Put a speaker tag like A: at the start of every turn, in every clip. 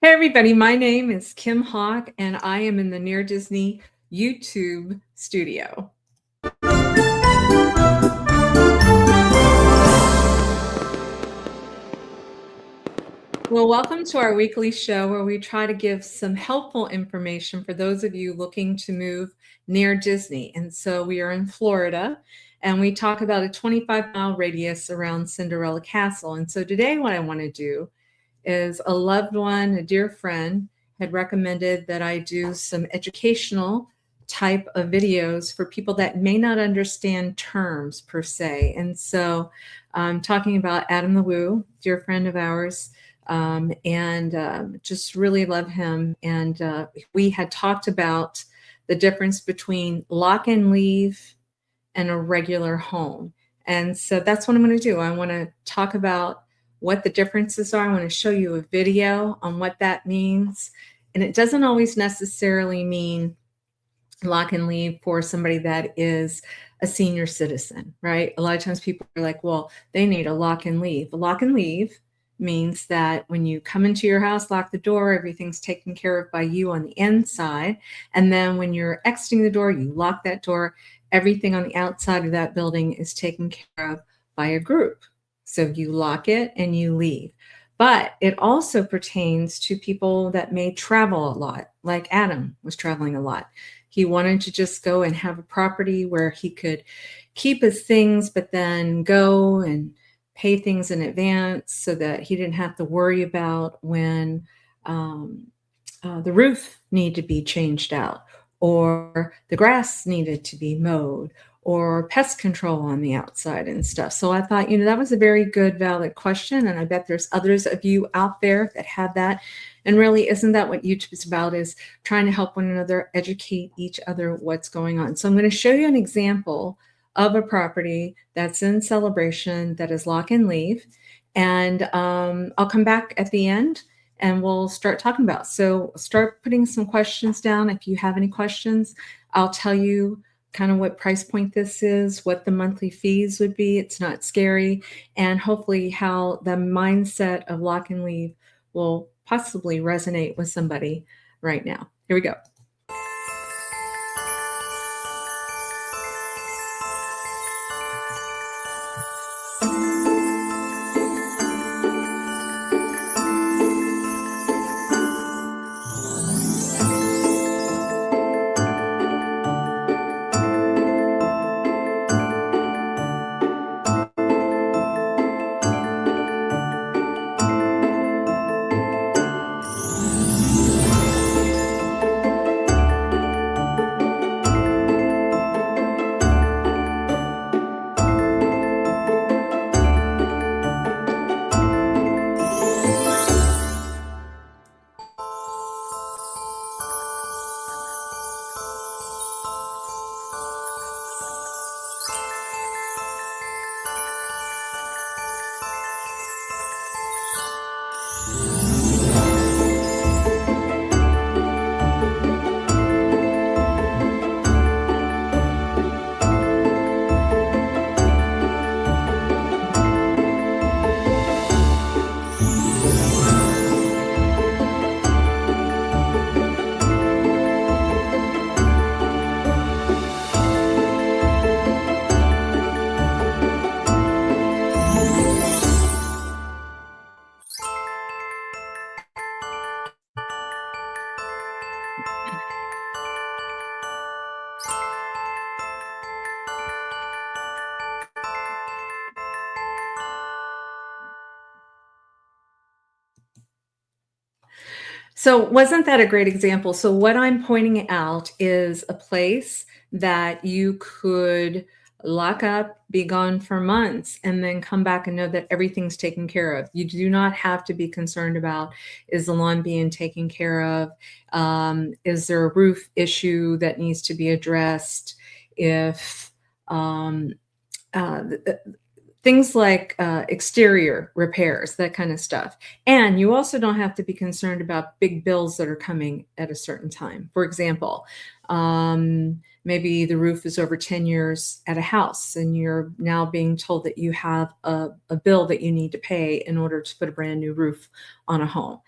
A: Hey everybody, my name is Kim Hawk and I am in the Near Disney YouTube studio. Well, welcome to our weekly show where we try to give some helpful information for those of you looking to move near Disney. And so we are in Florida and we talk about a 25-mile radius around Cinderella Castle. And so today what I want to do is a loved one, a dear friend, had recommended that I do some educational type of videos for people that may not understand terms per se. And so I'm talking about Adam the Woo, dear friend of ours, and just really love him. And we had talked about the difference between lock and leave and a regular home. And so that's what I'm going to do. I want to talk about what the differences are. I want to show you a video on what that means. And it doesn't always necessarily mean lock and leave for somebody that is a senior citizen, right? A lot of times people are like, well, they need a lock and leave. A lock and leave means that when you come into your house, lock the door, everything's taken care of by you on the inside. And then when you're exiting the door, you lock that door. Everything on the outside of that building is taken care of by a group. So you lock it and you leave. But it also pertains to people that may travel a lot, like Adam was traveling a lot. He wanted to just go and have a property where he could keep his things, but then go and pay things in advance so that he didn't have to worry about when the roof needed to be changed out, or the grass needed to be mowed, or pest control on the outside and stuff. So I thought, that was a very good, valid question. And I bet there's others of you out there that have that. And really, isn't that what YouTube is about, is trying to help one another, educate each other what's going on. So I'm going to show you an example of a property that's in Celebration that is lock and leave. And I'll come back at the end and we'll start talking about. So start putting some questions down. If you have any questions, I'll tell you kind of what price point this is, what the monthly fees would be. It's not scary. And hopefully how the mindset of lock and leave will possibly resonate with somebody right now. Here we go. So wasn't that a great example? So what I'm pointing out is a place that you could lock up, be gone for months, and then come back and know that everything's taken care of. You do not have to be concerned about, is the lawn being taken care of? Is there a roof issue that needs to be addressed? If things like exterior repairs, that kind of stuff. And you also don't have to be concerned about big bills that are coming at a certain time. For example, maybe the roof is over 10 years at a house and you're now being told that you have a bill that you need to pay in order to put a brand new roof on a home.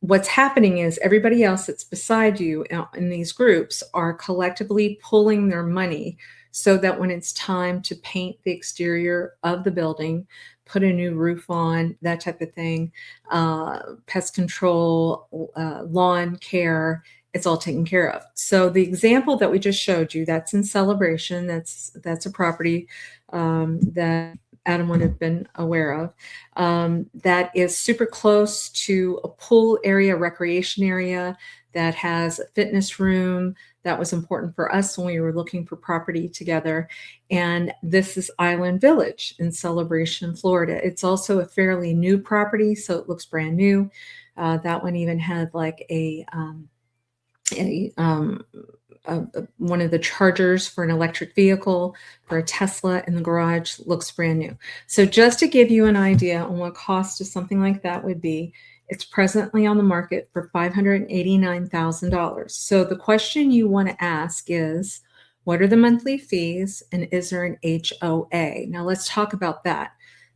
A: what's happening is everybody else that's beside you in these groups are collectively pulling their money so that when it's time to paint the exterior of the building, put a new roof on, that type of thing, pest control, lawn care, it's all taken care of. So the example that we just showed you, that's in Celebration. That's a property that Adam would have been aware of. That is super close to a pool area, recreation area, that has a fitness room. That was important for us when we were looking for property together. And this is Island Village in Celebration, Florida. It's also a fairly new property, so it looks brand new. That one even had like one of the chargers for an electric vehicle for a Tesla in the garage. Looks brand new. So just to give you an idea on what cost of something like that would be, it's presently on the market for $589,000. So the question you want to ask is, what are the monthly fees and is there an HOA? Now let's talk about that.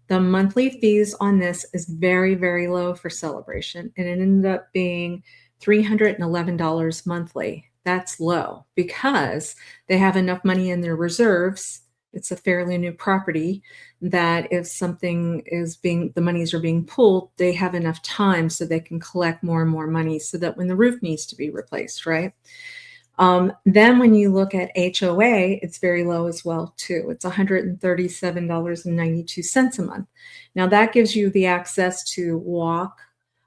A: The monthly fees on this is very, very low for Celebration, and it ended up being $311 monthly. That's low because they have enough money in their reserves. It's a fairly new property that if something is the monies are being pulled, they have enough time so they can collect more and more money so that when the roof needs to be replaced, right? Then when you look at HOA, it's very low as well too. It's $137.92 a month. Now that gives you the access to walk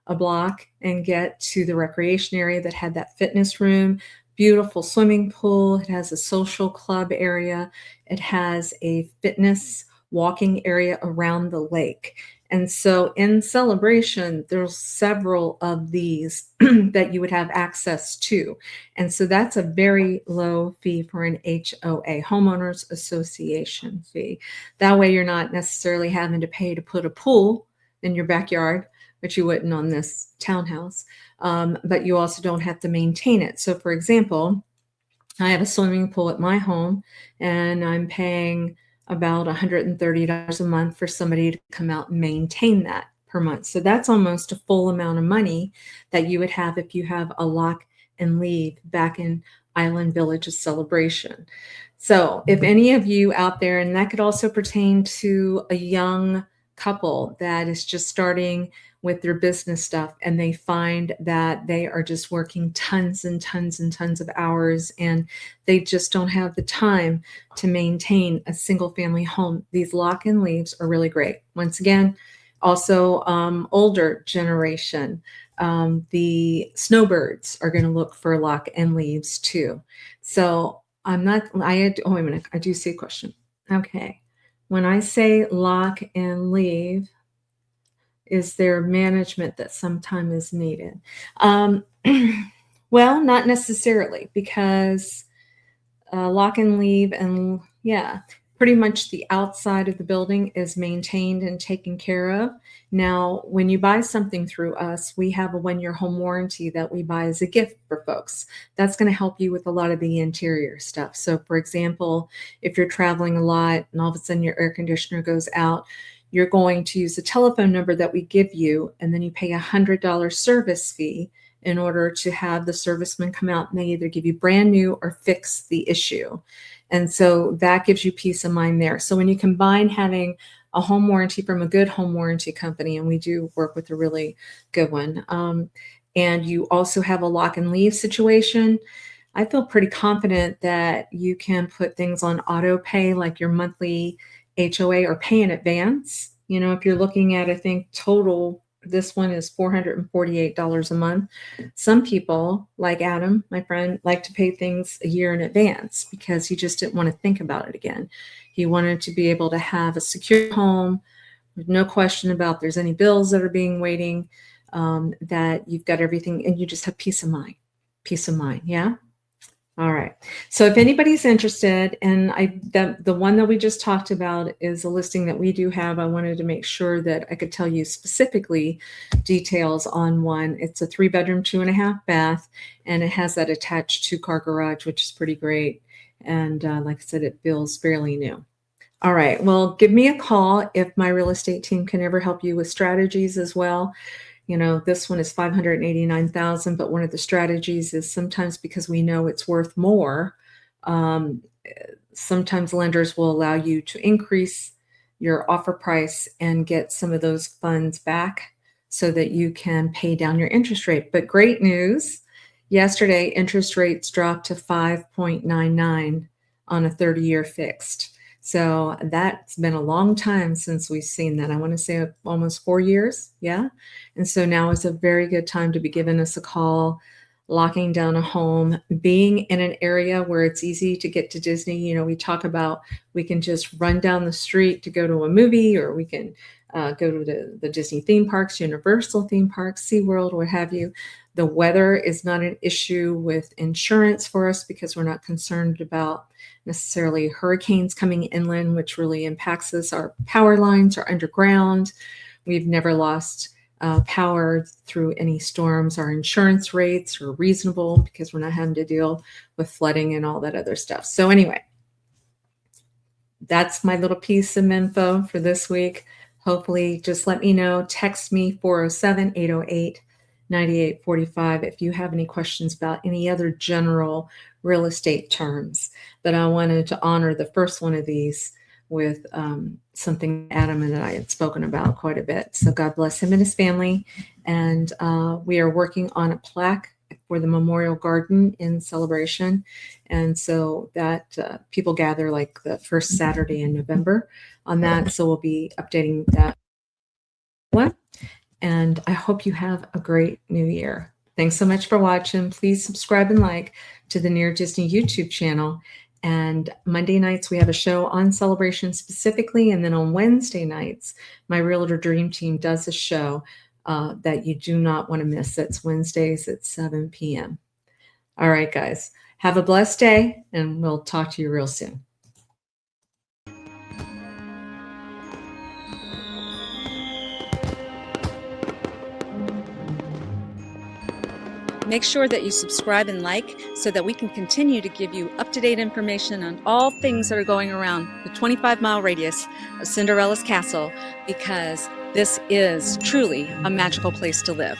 A: a block and get to the recreation area that had that fitness room, beautiful swimming pool. It has a social club area. It has a fitness walking area around the lake. And so in Celebration, there's several of these that you would have access to. And so that's a very low fee for an HOA, Homeowners Association fee. That way you're not necessarily having to pay to put a pool in your backyard, which you wouldn't on this townhouse, but you also don't have to maintain it. So for example, I have a swimming pool at my home and I'm paying about $130 a month for somebody to come out and maintain that per month. So that's almost a full amount of money that you would have if you have a lock and leave back in Island Village's Celebration. So if any of you out there, and that could also pertain to a young couple that is just starting with their business stuff and they find that they are just working tons and tons and tons of hours and they just don't have the time to maintain a single family home, these lock and leaves are really great. Once again, also older generation, the Snowbirds are going to look for lock and leaves too. So oh wait a minute, I do see a question. Okay, when I say lock and leave, is there management that sometime is needed? Well, not necessarily, because lock and leave and pretty much the outside of the building is maintained and taken care of. Now, when you buy something through us, we have a 1-year home warranty that we buy as a gift for folks. That's going to help you with a lot of the interior stuff. So for example, if you're traveling a lot and all of a sudden your air conditioner goes out, you're going to use the telephone number that we give you, and then you pay $100 service fee in order to have the serviceman come out and they either give you brand new or fix the issue. And so that gives you peace of mind there. So when you combine having a home warranty from a good home warranty company, and we do work with a really good one, and you also have a lock and leave situation, I feel pretty confident that you can put things on auto pay, like your monthly HOA, or pay in advance. You know, if you're looking at, I think total, this one is $448 a month. Some people, like Adam, my friend, like to pay things a year in advance because he just didn't want to think about it again. He wanted to be able to have a secure home with no question about there's any bills that are being waiting, that you've got everything and you just have peace of mind. Peace of mind, yeah? All right. So if anybody's interested, and the one that we just talked about is a listing that we do have. I wanted to make sure that I could tell you specifically details on one. It's a 3-bedroom, 2.5 bath, and it has that attached 2-car garage, which is pretty great. And like I said, it feels fairly new. All right. Well, give me a call if my real estate team can ever help you with strategies as well. This one is 589,000, but one of the strategies is sometimes because we know it's worth more, um, sometimes lenders will allow you to increase your offer price and get some of those funds back so that you can pay down your interest rate. But great news, yesterday interest rates dropped to 5.99 on a 30-year fixed. So that's been a long time since we've seen that. I want to say almost 4 years. Yeah. And so now is a very good time to be giving us a call, locking down a home, being in an area where it's easy to get to Disney. We talk about we can just run down the street to go to a movie, or we can go to the Disney theme parks, Universal theme parks, SeaWorld, what have you. The weather is not an issue with insurance for us because we're not concerned about necessarily hurricanes coming inland, which really impacts us. Our power lines are underground. We've never lost power through any storms. Our insurance rates are reasonable because we're not having to deal with flooding and all that other stuff. So anyway, that's my little piece of info for this week. Hopefully, just let me know. Text me 407-808-9845 if you have any questions about any other general real estate terms. But I wanted to honor the first one of these with something Adam and I had spoken about quite a bit. So God bless him and his family. And we are working on a plaque for the Memorial Garden in celebration. And so that people gather like the first Saturday in November on that. So we'll be updating that one. And I hope you have a great new year. Thanks so much for watching. Please subscribe and like to the Near Disney YouTube channel. And Monday nights, we have a show on celebration specifically. And then on Wednesday nights, my Realtor Dream Team does a show that you do not want to miss. It's Wednesdays at 7 p.m. All right, guys. Have a blessed day, and we'll talk to you real soon.
B: Make sure that you subscribe and like so that we can continue to give you up-to-date information on all things that are going around the 25-mile radius of Cinderella's castle, because this is truly a magical place to live.